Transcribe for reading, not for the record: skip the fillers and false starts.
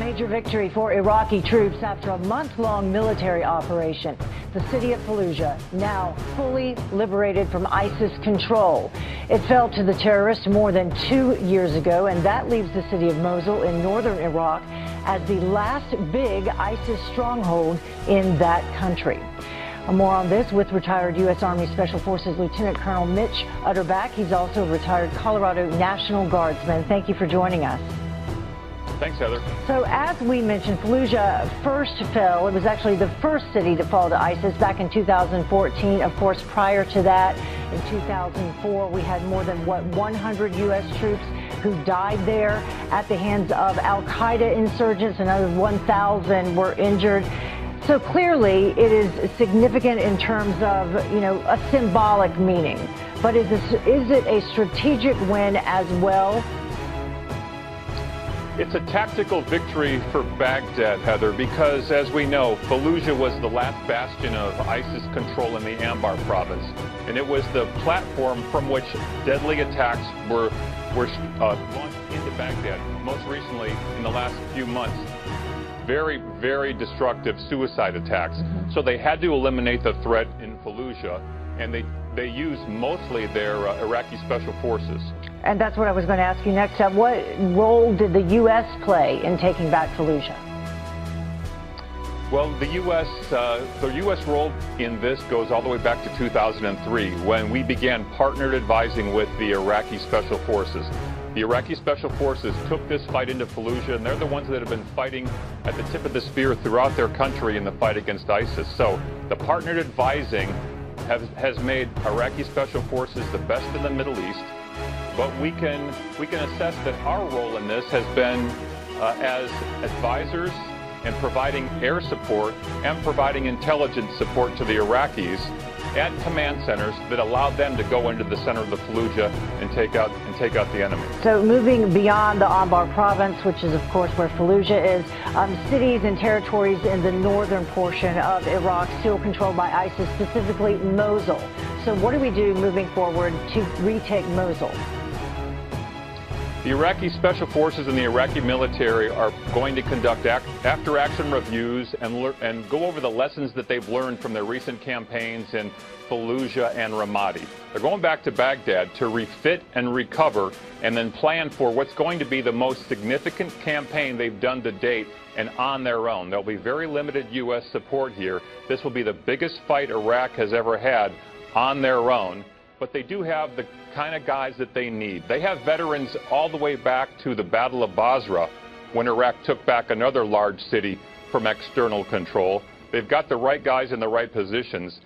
Major victory for Iraqi troops after a month-long military operation. The city of Fallujah now fully liberated from ISIS control. It fell to the terrorists more than 2 years ago, and that leaves the city of Mosul in northern Iraq as the last big ISIS stronghold in that country. More on this with retired U.S. Army Special Forces Lieutenant Colonel Mitch Utterback. He's also a retired Colorado National Guardsman. Thank you for joining us. Thanks, Heather. So as we mentioned, Fallujah first fell. It was actually the first city to fall to ISIS back in 2014. Of course, prior to that, in 2004, we had more than, 100 U.S. troops who died there at the hands of al-Qaeda insurgents. Another 1,000 were injured. So clearly, it is significant in terms of, a symbolic meaning. But is it a strategic win as well? It's a tactical victory for Baghdad, Heather, because, as we know, Fallujah was the last bastion of ISIS control in the Anbar province, and it was the platform from which deadly attacks were launched into Baghdad. Most recently, in the last few months, very, very destructive suicide attacks. So they had to eliminate the threat in Fallujah, and they used mostly their Iraqi special forces. And that's what I was going to ask you next. What role did the U.S. play in taking back Fallujah? Well, the U.S. role in this goes all the way back to 2003, when we began partnered advising with the Iraqi Special Forces. The Iraqi Special Forces took this fight into Fallujah, and they're the ones that have been fighting at the tip of the spear throughout their country in the fight against ISIS. So the partnered advising has made Iraqi Special Forces the best in the Middle East. But we can assess that our role in this has been as advisors and providing air support and providing intelligence support to the Iraqis at command centers that allowed them to go into the center of the Fallujah and take out the enemy. So moving beyond the Anbar province, which is of course where Fallujah is, cities and territories in the northern portion of Iraq still controlled by ISIS, specifically Mosul. So what do we do moving forward to retake Mosul? The Iraqi Special Forces and the Iraqi military are going to conduct after-action reviews and go over the lessons that they've learned from their recent campaigns in Fallujah and Ramadi. They're going back to Baghdad to refit and recover and then plan for what's going to be the most significant campaign they've done to date and on their own. There'll be very limited U.S. support here. This will be the biggest fight Iraq has ever had on their own. But they do have the kind of guys that they need. They have veterans all the way back to the Battle of Basra, when Iraq took back another large city from external control. They've got the right guys in the right positions.